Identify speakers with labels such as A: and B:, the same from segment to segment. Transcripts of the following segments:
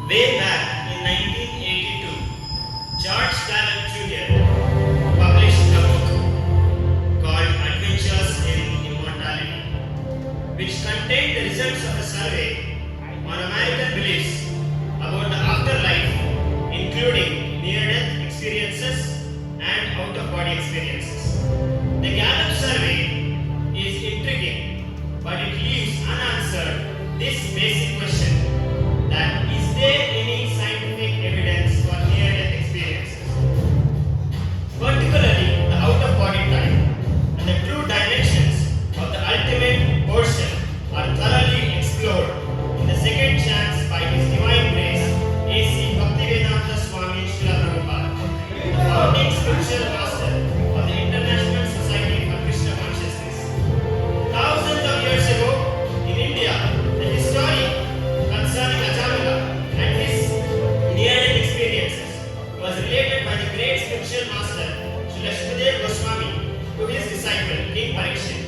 A: Way back in 1982, George Caleb Jr. published a book called Adventures in Immortality, which contained the results of a survey on American beliefs about the afterlife, including near-death experiences and out-of-body experiences. The Gallup survey is intriguing, but it leaves unanswered this basic question that is there any scientific evidence for near-death experiences, particularly the out-of-body time and the true dimensions of the ultimate portion are thoroughly explored in the Second Chance by His Divine Grace A.C. Bhaktivedanta Swami Srila Prabhupada, the founding spiritual master of the International Society for Krishna Consciousness. Thousands of years ago in India, the historian concerning Ajamila and his near-death experiences was related by the great spiritual master Srila Shukadeva Goswami to his disciple King Parikshit.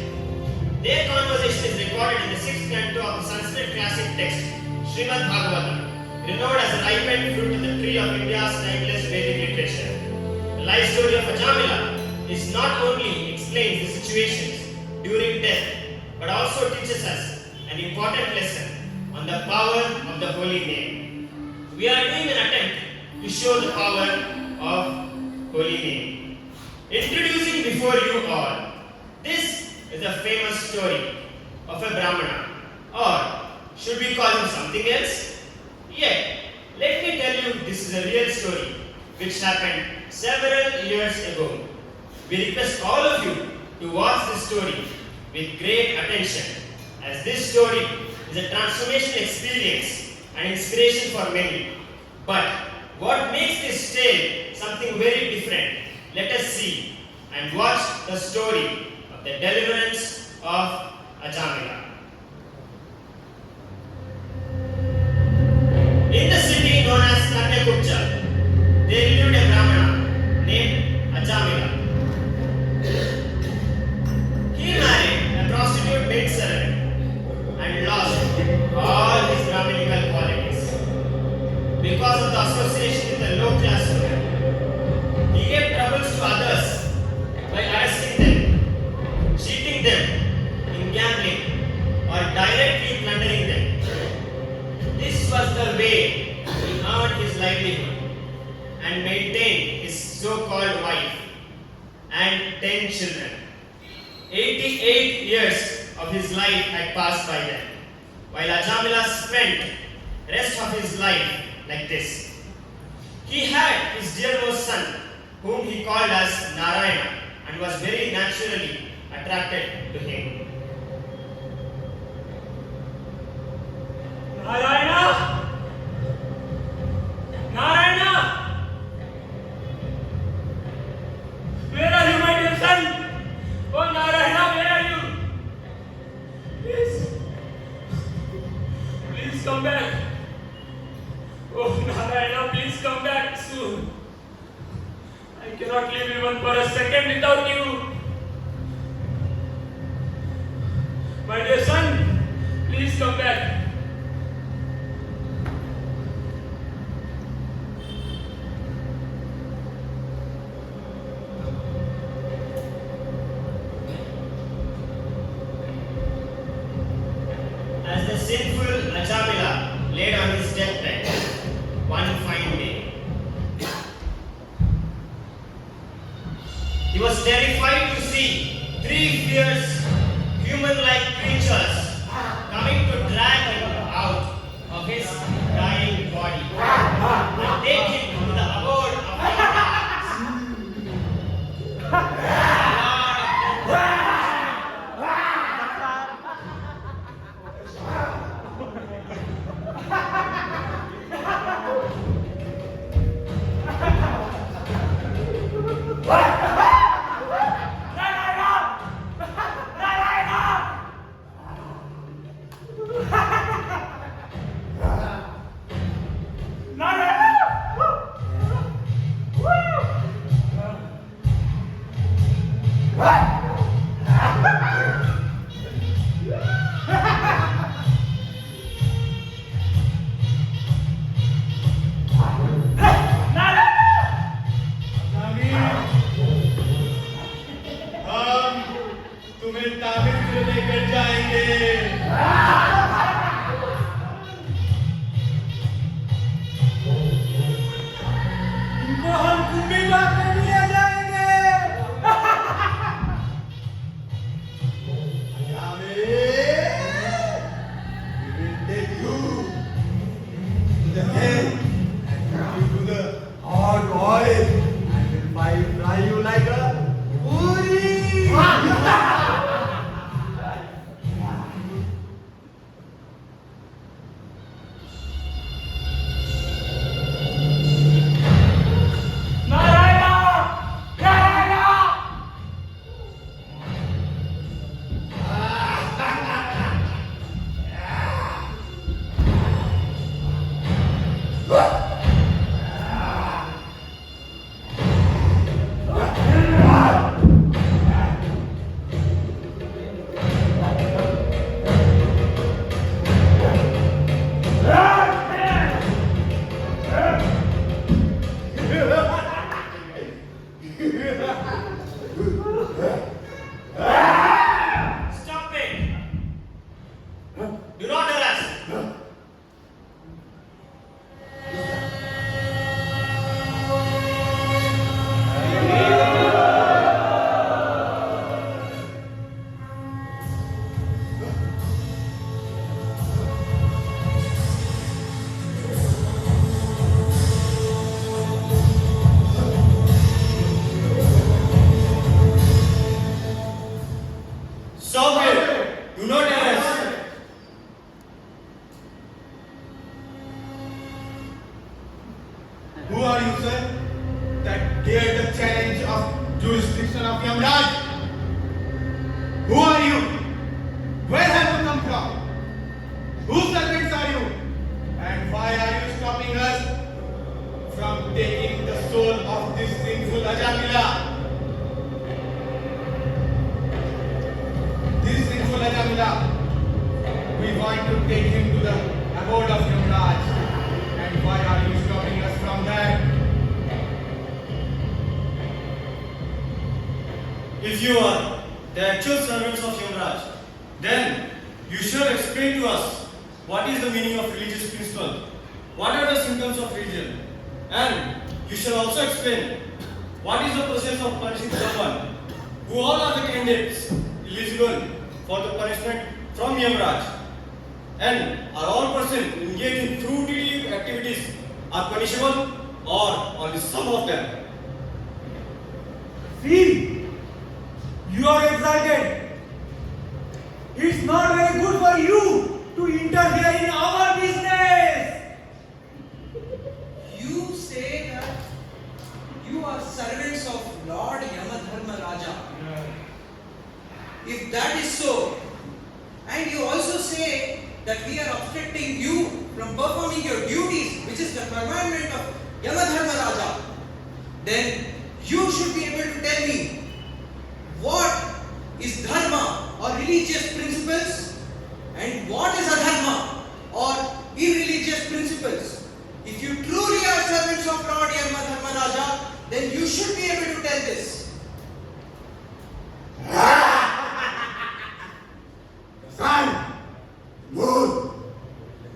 A: Their conversation is recorded in the 6th canto of the Sanskrit classic text Srimad Bhagavatam, renowned as the ripened fruit of the tree of India's timeless Vedic literature. The life story of Ajamila is not only explains the situations during death, but also teaches us an important lesson on the power of the holy name. We are doing an attempt to show the power of holy name. Introducing before you all, this is a famous story of a Brahmana, or should we call him something else? Yet, let me tell you this is a real story which happened several years ago. We request all of you to watch this story with great attention, as this story is a transformation experience and inspiration for many. But what makes this tale something very different? Let us see and watch the story of the deliverance of Ajamila. In the city known as Kanyakubja, there lived a Brahmana named Ajamila. He married a prostitute maidservant and lost all his Brahminical qualities. Because of the association with a low-class woman, he gave troubles to others by arresting them, cheating them in gambling, or directly plundering them. This was the way he earned his livelihood and maintained his so-called wife and 10 children. 88 years of his life had passed by then, while Ajamila spent the rest of his life like this. He had his dearmost son, whom he called as Narayana, and was very naturally attracted to him.
B: Narayana! Narayana! Where are you, my dear son? Oh, Narayana, where are you? Please. Please come back. Oh, Narayana, please come back soon. I cannot live even for a second without you. My dear son, please come back.
A: As the sinful Ajamila laid on his deathbed one fine day, he was terrified to see 3 fierce human-like creatures coming to drag him out of his dying body and take him to the abode of
C: want to take him to the abode of Yamraj. And why are you stopping us from that?
D: If you are the actual servants of Yamraj, then you should explain to us what is the meaning of religious principle, what are the symptoms of religion, and you shall also explain what is the process of punishing someone who all are the candidates eligible for the punishment from Yamraj, and are all persons engaged in fruitive activities are punishable or only some of them.
E: See, you are excited. It's not very good for you to interfere in our business.
F: You say that you are servants of Lord Yamadharma Raja. If that is so, and you also say that we are obstructing you from performing your duties, which is the commandment of Yamadharma Raja, then you should be able to tell me what is dharma or religious principles and what is adharma or irreligious principles. If you truly are servants of Lord Yamadharma Raja, then you should be able to tell this.
E: Sun, moon,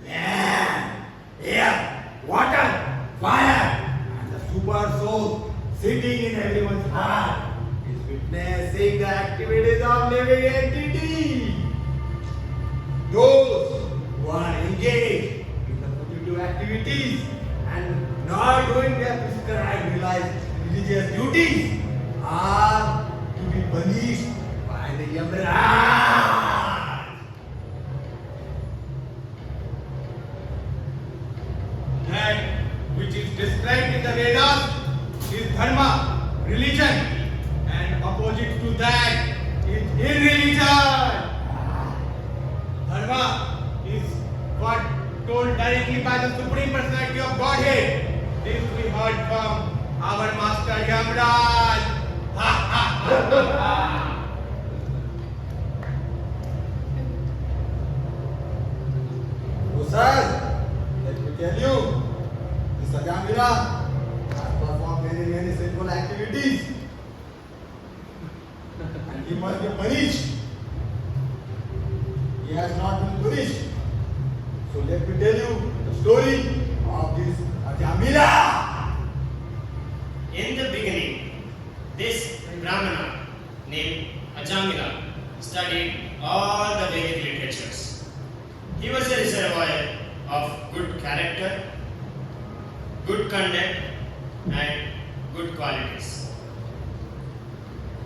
E: land, air, water, fire, and the super soul sitting in everyone's heart is witnessing the activities of living entities. Those who are engaged in the positive activities and not doing their prescribed religious duties are to be punished by the Yamraj.
C: That which is described in the Vedas is dharma, religion, and opposite to that is irreligion. Dharma is what told directly by the Supreme Personality of Godhead. This we heard from our Master Yamraj.
E: So, sir, let me tell you, Mr. Jamila has performed many sinful activities and he must be punished. He has not been punished. So let me tell you the story of this Jamila.
A: In the beginning, this Brahmana named Ajamila studied all the Vedic literatures. He was a reservoir of good character, good conduct, and good qualities.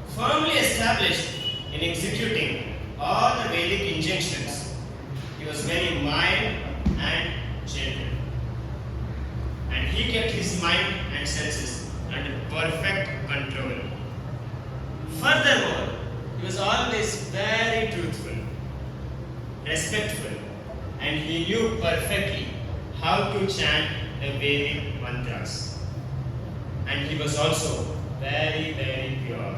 A: Firmly established in executing all the Vedic injunctions, he was very mild and gentle. And he kept his mind and senses under perfect control. Furthermore, he was always very truthful, respectful, and he knew perfectly how to chant the Vedic mantras. And he was also very, very pure.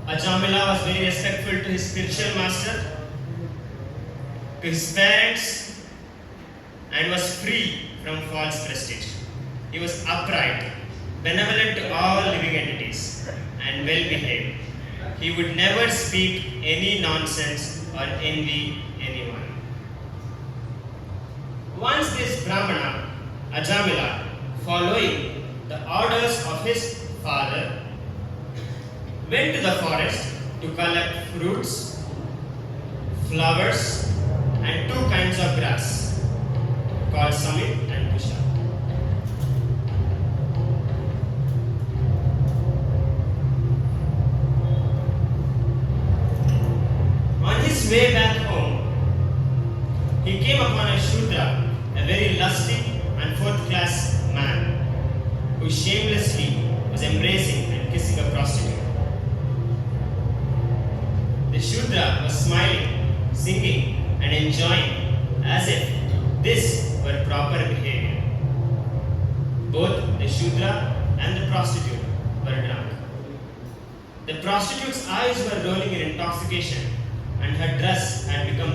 A: Ajamila was very respectful to his spiritual master, to his parents, and was free from false prestige. He was upright, benevolent to all living entities, and well behaved. He would never speak any nonsense or envy anyone. Once this Brahmana, Ajamila, following the orders of his father, went to the forest to collect fruits, flowers, and two kinds of grass called Samit and Kusha. On his way back home, he came upon a Shudra, a very lusty and fourth-class man who shamelessly was embracing and kissing a prostitute. The Shudra was smiling, singing, and enjoying as if this were proper behavior. Both the Shudra and the prostitute were drunk. The prostitute's eyes were rolling in intoxication, and her dress had become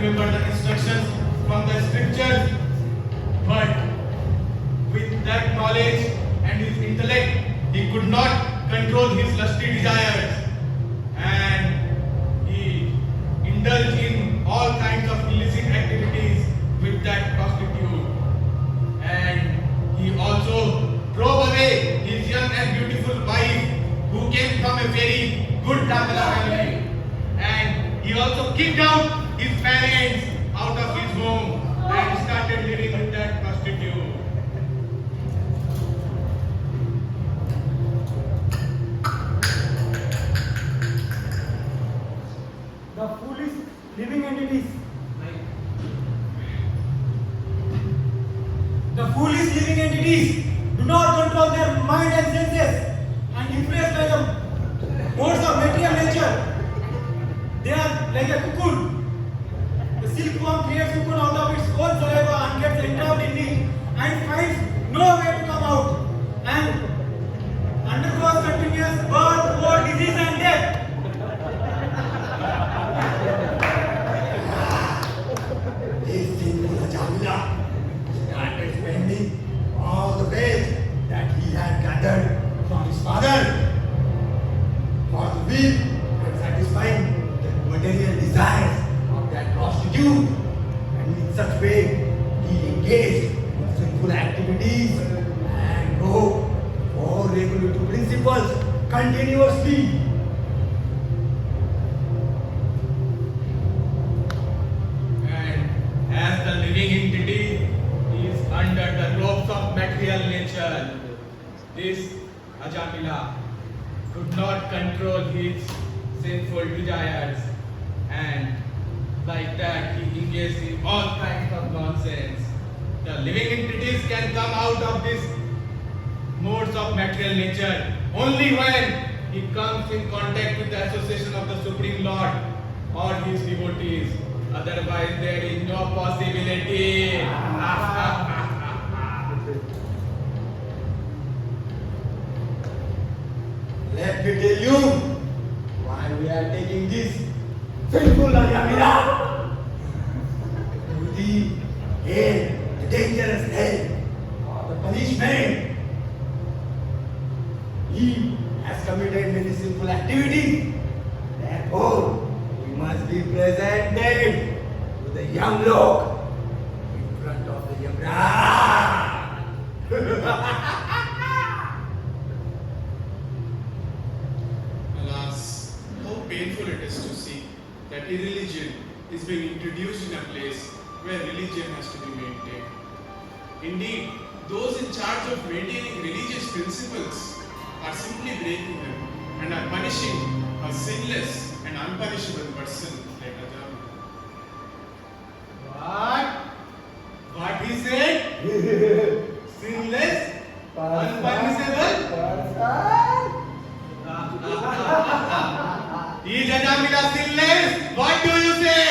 C: remember the instructions from the scriptures, but with that knowledge and his intellect, he could not control his lusty desires, and he indulged in all kinds of illicit activities with that prostitute, and he also drove away his young and beautiful wife, who came from a very good Brahmana family, and he also kicked out his parents out of his home and started living with that prostitute.
E: The foolish living entities. The foolish living entities do not control their mind and senses and influenced by the modes of material nature. They are like a cocoon. The silkworm creates cocoon out of its own saliva and gets entrapped in it and finds no way to come out and undergoes continuous birth, war, disease and death. This sinful Jamila started spending all the wealth that he had gathered from his father for the will and satisfying the material desires of that prostitute, and in such way he engaged in sinful activities and broke all regulative principles continuously.
C: And as the living entity is under the ropes of material nature, this Ajamila could not control his sinful desires, and like that he engaged in all kinds of nonsense. The living entities can come out of this modes of material nature only when he comes in contact with the association of the Supreme Lord or his devotees. Otherwise, there is no possibility.
E: Let me tell you why we are taking this sinful Ajamila to the hell, the dangerous hell, or the punishment. He has committed many sinful activities. Therefore, he must be presented to the Yamlok in front of the Yamraj.
G: Alas, how painful it is to see that irreligion is being introduced in a place where religion has to be maintained. Indeed, those in charge of maintaining religious principles are simply breaking them and are punishing a sinless and unpunishable person like Ajam.
C: What he said? Sinless? Unpunishable? Is Ajamila sinless? What do you say?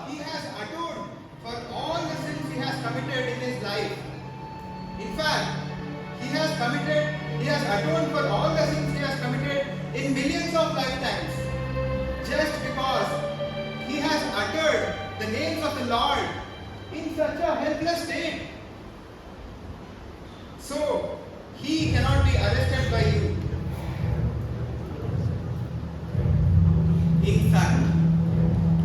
F: He has atoned for all the sins he has committed in his life. In fact, he has atoned for all the sins he has committed in millions of lifetimes. Just because he has uttered the names of the Lord in such a helpless state. So, he cannot be arrested by you. In fact,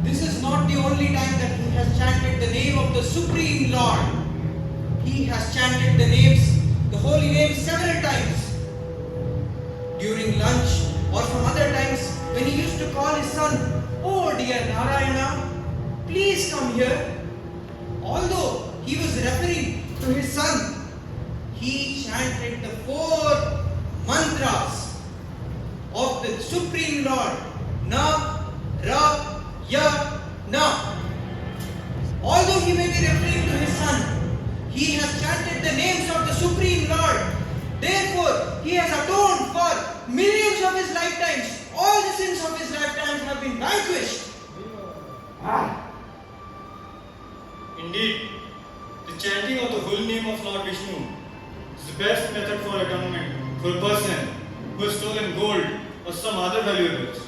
F: this is not the only time that he has chanted the name of the Supreme Lord. He has chanted the holy names several times. During lunch or some other times when he used to call his son, "Oh dear Narayana, please come here." Although he was referring to his son, he chanted the 4 mantras of the Supreme Lord. Na, Ra, Ya, Na. Although he may be referring to his son, he has chanted the names of the Supreme Lord. Therefore, he has atoned for millions of his lifetimes. All the sins of his lifetimes have been vanquished.
D: Indeed, the chanting of the holy name of Lord Vishnu is the best method for atonement for a person who has stolen gold or some other valuables,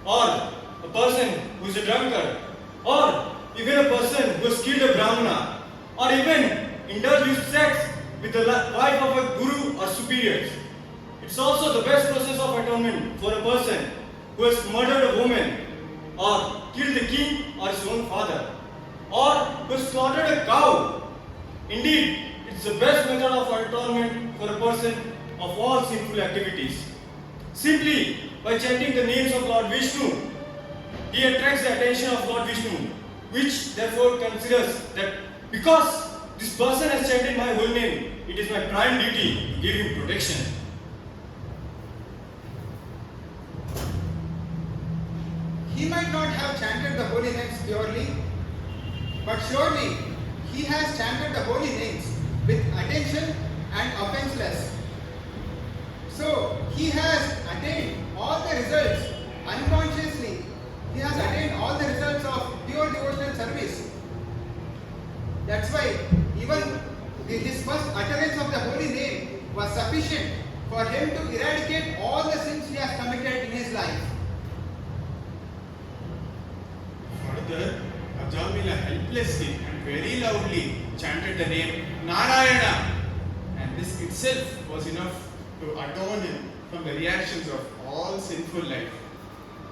D: or a person who is a drunkard, or even a person who has killed a brahmana, or even indulged in sex with the wife of a guru or superiors. It's also the best process of atonement for a person who has murdered a woman, or killed the king or his own father, or who has slaughtered a cow. Indeed, it's the best method of atonement for a person of all sinful activities. Simply by chanting the names of Lord Vishnu, he attracts the attention of Lord Vishnu, which therefore considers that because this person has chanted my holy name, it is my prime duty to give him protection.
H: He might not have chanted the holy names purely, but surely he has chanted the holy names with attention and offenseless. So he has attained all the results unconsciously. He has attained all the results of pure devotional service. That's why even his first utterance of the holy name was sufficient for him to eradicate all the sins he has committed in his life.
G: Further, Ajamila helplessly and very loudly chanted the name Narayana, and this itself was enough to atone him from the reactions of all sinful life.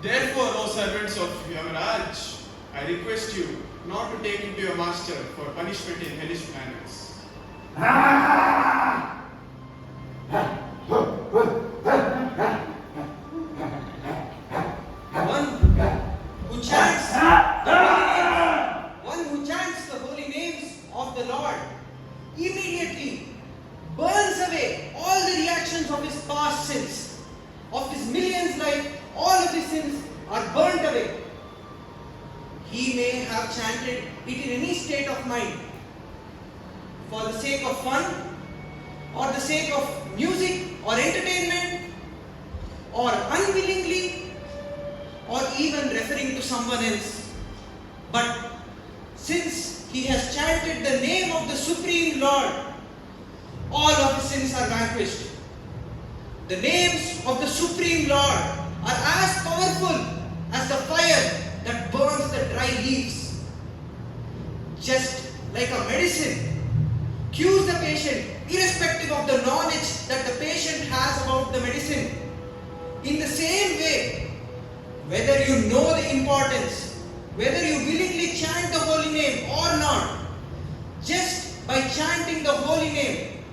G: Therefore, O servants of Yamaraj, I request you not to take him to your master for punishment in hellish manners.
F: One who chants the holy names, one who chants the holy names of the Lord, immediately burns away all the reactions of his past sins. Of his millions life, all of his sins are burnt away. He may have chanted it in any state of mind, for the sake of fun, or the sake of music or entertainment, or unwillingly, or even referring to someone else. But since he has chanted the name of the Supreme Lord, all of his sins are vanquished. The names of the Supreme Lord are as powerful as the fire that burns the dry leaves. Just like a medicine cures the patient irrespective of the knowledge that the patient has about the medicine. In the same way, whether you know the importance, whether you willingly chant the holy name or not, just by chanting the holy name,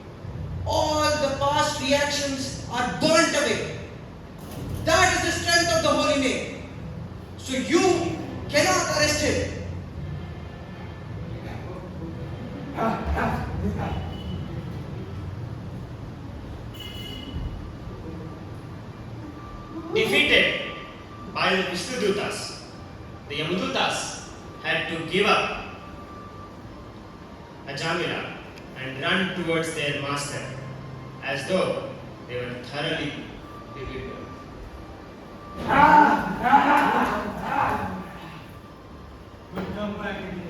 F: all the past reactions are burnt away. That is the strength of the holy name. So you cannot arrest him.
A: Defeated by the Vishnudutas, the Yamadutas had to give up Ajamila and run towards their master as though they were thoroughly bewildered.
E: We'll come back again.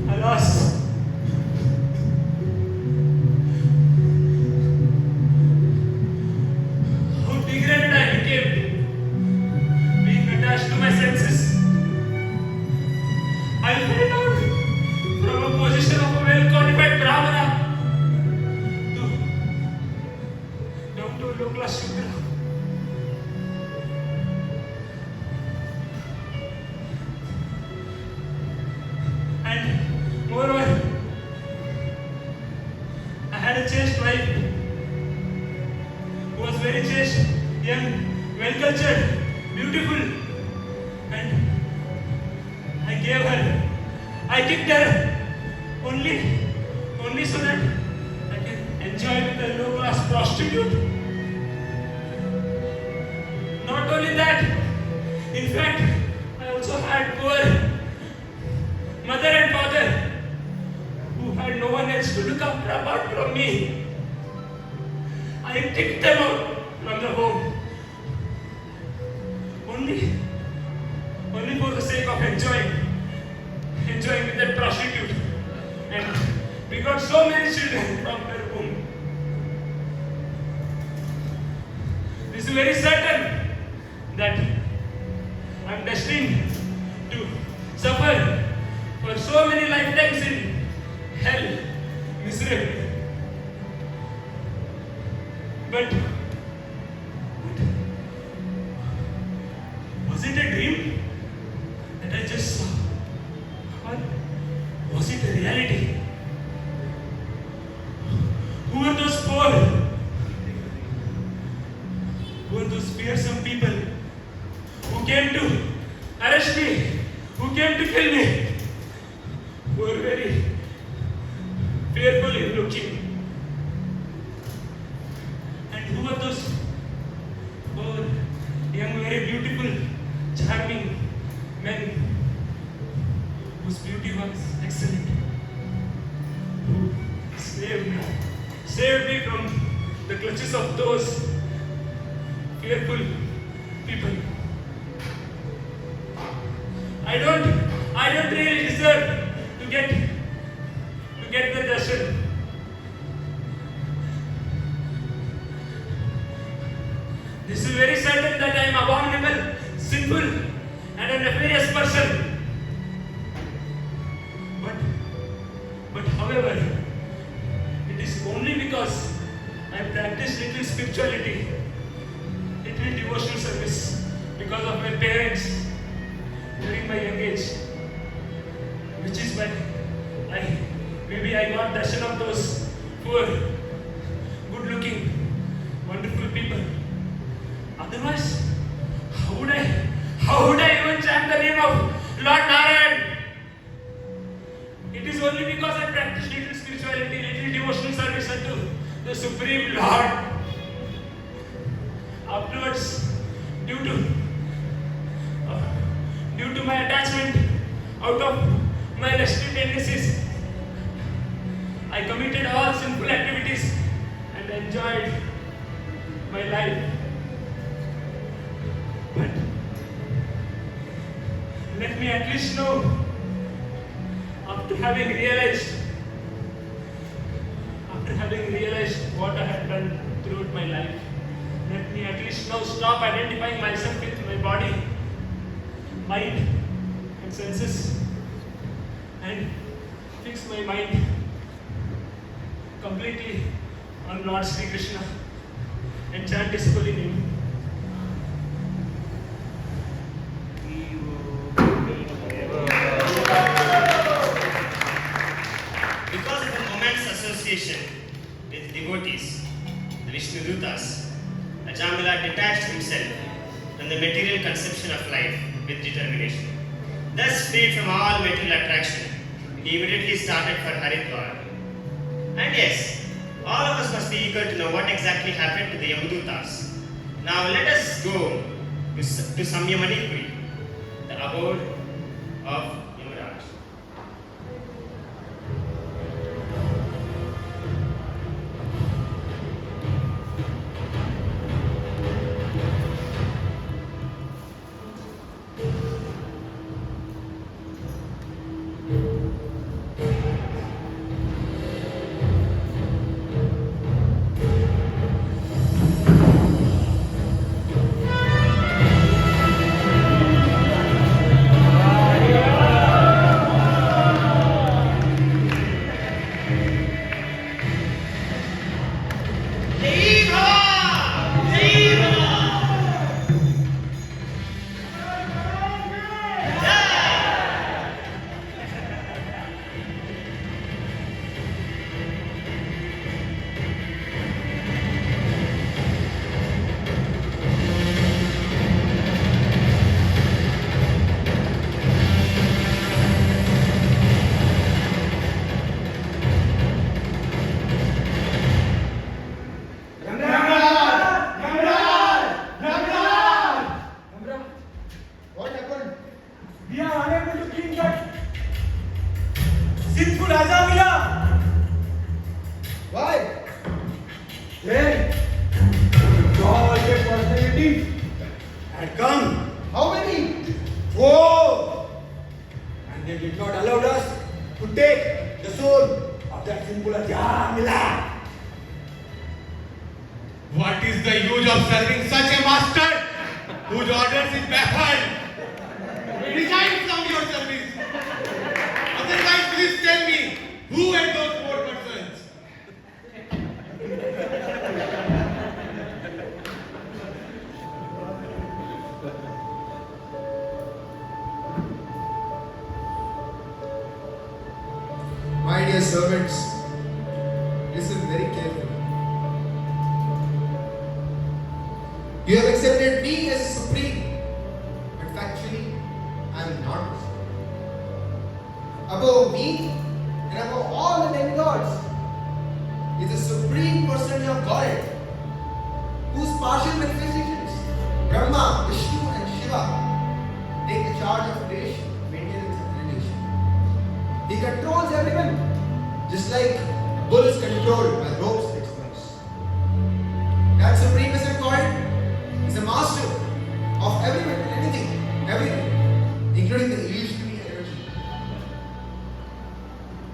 B: Alas, how degraded I became, being attached to my senses. I fell down from a position of a well-qualified Brahmana down to a low-class Shudra. And moreover, I had a chaste wife who was very chaste, young, well-cultured, beautiful, and I gave her, I kicked her only so that I can enjoy with a low-class prostitute. fact, I also had poor mother and father who had no one else to look after apart from me. I kicked them out from the home only for the sake of enjoying with that prostitute. And we got so many children from her womb. This is very certain that I'm destined to suffer for so many lifetimes in hell, miserably. But was it a dream that I just saw? Or was it a reality? Who were those poor? Who were those fearsome people who came to arrest me, who came to kill me, who were very fearfully looking? And who were those poor, young, very beautiful, charming men whose beauty was excellent, who saved me from the clutches of those fearful people? I don't really deserve to get the darshan. This is very certain that I am abominable, sinful, and a nefarious person. But however, it is only because I practice little spirituality, little devotional service, because of my parents during my young age, which is why I got darshan of those poor, good-looking, wonderful people. Otherwise, how would I even chant the name of Lord Narayan? It is only because I practice little spirituality, little devotional service unto the Supreme Lord. Afterwards, due to my attachment, out of my lusty tendencies, I committed all sinful activities and enjoyed my life. But let me at least know, after having realized what I have done throughout my life, let me at least now stop identifying myself with my body, mind, and senses, and fix my mind completely on Lord Sri Krishna and chant His holy name.
A: Because of a moment's association with devotees, the Vishnudutas, Ajamila detached himself from the material conception of life with determination. Thus, freed from all material attraction, he immediately started for Haridwar. And yes, all of us must be eager to know what exactly happened to the Yamadutas. Now let us go to Samyamanipuri, the abode of Yamaraj.
E: Then, all their personalities had come.
H: How many?
E: 4. And they did not allow us to take the soul of that simple Ajamila.
C: What is the use of serving such a master whose orders is baffled? Resign from your service. Otherwise, please tell me who are those 4 persons?
H: My dear servants, listen very carefully. You have accepted me as supreme, but factually, I am not. Above me and above all the demigods is the supreme personality of God, whose partial manifestations, Brahma, Vishnu, and Shiva, take the charge of creation, maintenance, and relation. He controls everyone, just like a bull is controlled by ropes and experts. That supreme person called is the master of everyone and anything, everything, including the illusionary energy.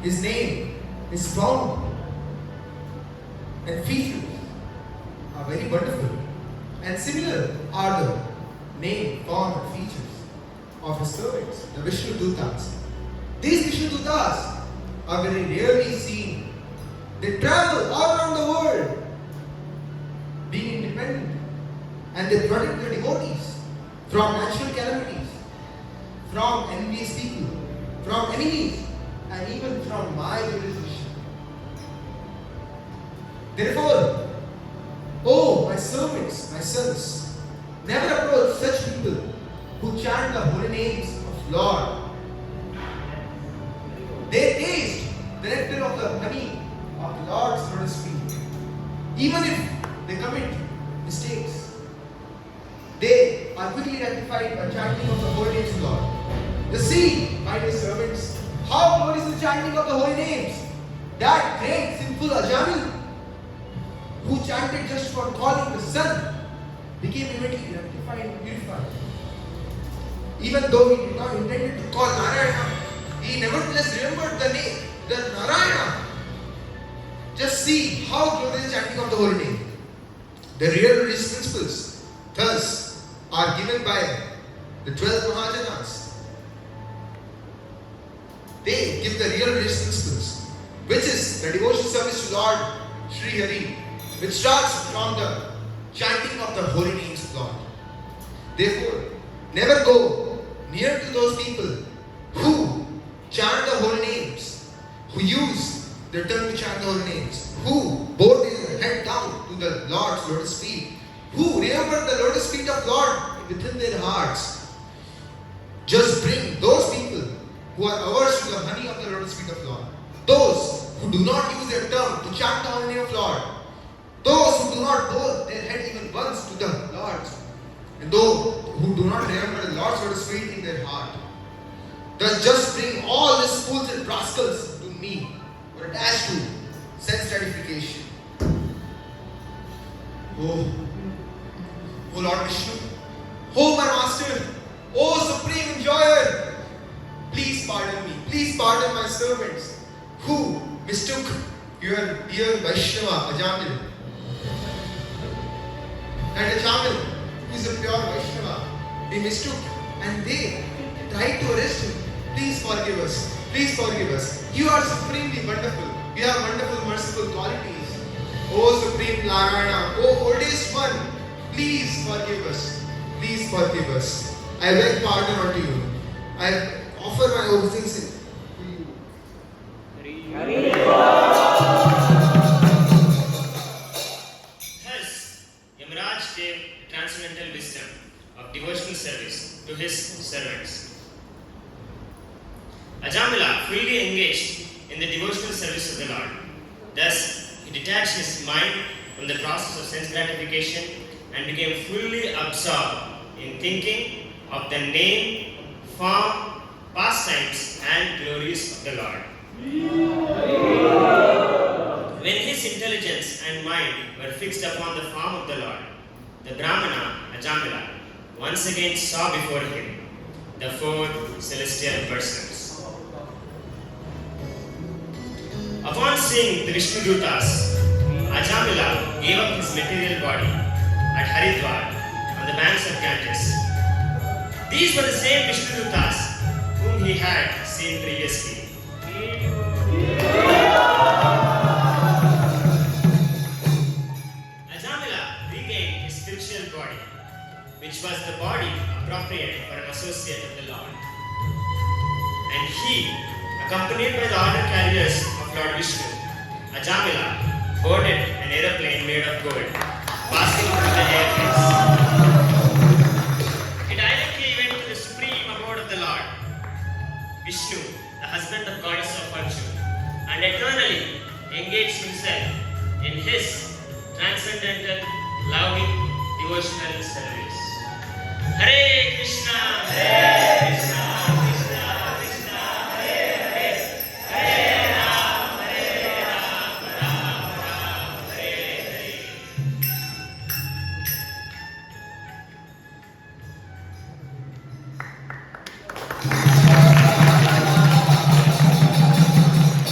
H: His name, his form, and features are very wonderful, and similar are the name, form, and features of his servants, the Vishnu Dutas. These Vishnu Dutas are very rarely seen. They travel all around the world, being independent, and they protect their devotees from natural calamities, from envious people, from enemies, and even from my jurisdiction. Therefore, oh my servants, my sons, never approach such people who chant the holy names of Lord. They taste the nectar of the honey of the Lord's lotus feet. Even if they commit mistakes, they are quickly rectified by chanting of the holy names of God. You see, my dear servants, how glorious is the chanting of the holy names. That great sinful Ajami, who chanted just for calling the sun, became immediately rectified and purified. Even though he did not intend to call Narayana, he nevertheless remembered the name, the Narayana. Just see how glorious is the chanting of the holy name. The real religious principles, thus, are given by the 12 Mahajanas. They give the real religious principles, which is the devotional service to Lord Sri Hari, which starts from the chanting of the holy names of God. Therefore, never go near to those people who chant the holy names, who use their tongue to chant the holy names, who bow their head down to the Lord's lotus feet, who remember the lotus feet of Lord within their hearts. Just bring those people who are averse to the honey of the lotus feet of Lord, those who do not use their tongue to chant the holy name of Lord, those who do not bow their head even once to the Lord, and those who do not remember the Lord's lotus feet in their heart. Thus just bring all these fools and rascals to me, or attached to sense gratification. Oh Lord Vishnu, oh my Master, oh Supreme Enjoyer, please pardon me, please pardon my servants who mistook your dear Vaishnava Ajamil and Ajamil, who is a pure Vaishnava, they mistook and they tried to arrest him. Please forgive us. Please forgive us. You are supremely wonderful. You have wonderful, merciful qualities. O Supreme Narayana, O oldest one, please forgive us. Please forgive us. I beg pardon unto you. I offer my obeisance to you.
A: Thus, Yamaraj gave transcendental wisdom of devotional service to his servants. Ajamila fully engaged in the devotional service of the Lord. Thus, he detached his mind from the process of sense gratification and became fully absorbed in thinking of the name, form, pastimes, and glories of the Lord. When his intelligence and mind were fixed upon the form of the Lord, the Brahmana Ajamila once again saw before him the four celestial persons. Upon seeing the Vishnudutas, Ajamila gave up his material body at Haridwar on the banks of Ganges. These were the same Vishnudutas whom he had seen previously. Ajamila regained his spiritual body, which was the body appropriate for an associate of the Lord. And he, accompanied by the honor carriers of Lord Vishnu, Ajamila boarded an aeroplane made of gold, passing through the airways. It directly went to the supreme abode of the Lord, Vishnu, the husband of goddess of fortune, and eternally engaged himself in his transcendental, loving, devotional service. Hare